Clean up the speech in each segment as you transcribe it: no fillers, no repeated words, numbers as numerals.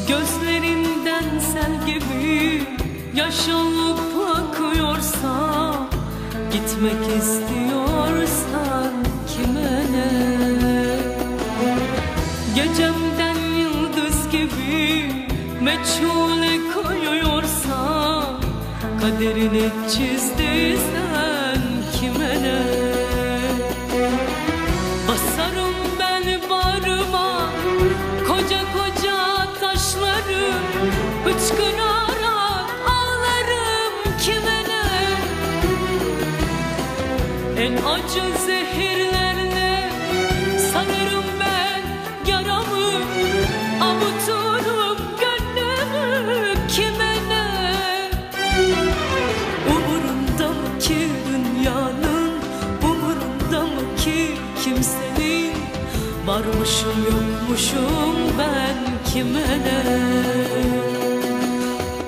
Gözlerinden sel gibi yaş alıp akıyorsa, gitmek istiyorsan kime ne? Gecemden yıldız gibi meçhule kayıyorsa, kaderini çizdiysen kime ne? Basarım ben bağrıma koca koca taşları, hıçkırarak ağlarım kime ne? En acı zehirlerle sanırım ben yaramı, avuturum gönlümü kime ne? Umurunda mı ki dünyanın, umurunda mı ki kimsenin? Varmışım yokmuşum ben kime ne?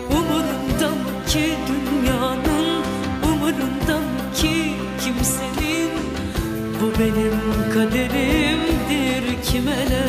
Umurunda mı ki dünyanın, umurunda mı ki kimsenin? Bu benim kaderimdir kime ne?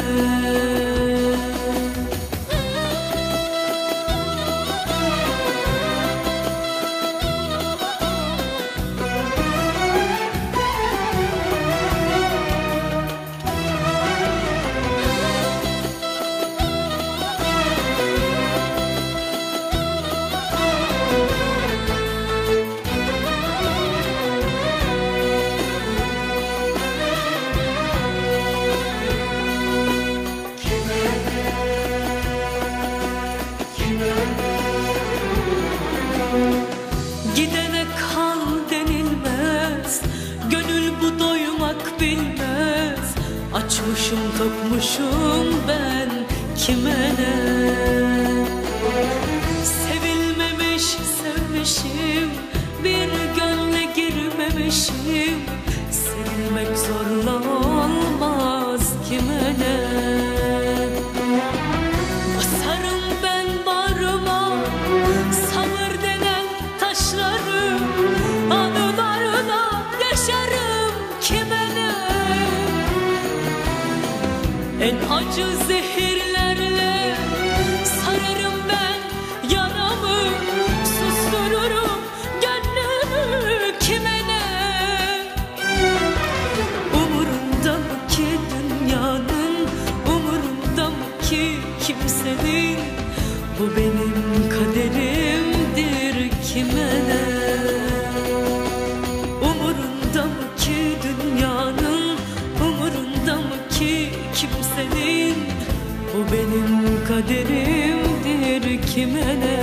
Gidene kal denilmez, gönül bu doymak bilmez. Açmışım tokmuşum ben kime ne? Sevilmemiş sevmişim, bir gönle girmemişim. Sevilmek zorla olmaz kime ne? Basarım ben bağrıma sabır denen taşları, anılarla yaşarım kime ne? En acı zehirlerle sararım ben yaramı, sustururum gönlümü kime ne? Umurunda mı ki dünyanın, umurunda mı ki kimsenin? Bu benim kaderimdir kime ne? Umurunda mı ki dünyanın, umurunda mı ki kimsenin? Bu benim kaderimdir kime ne?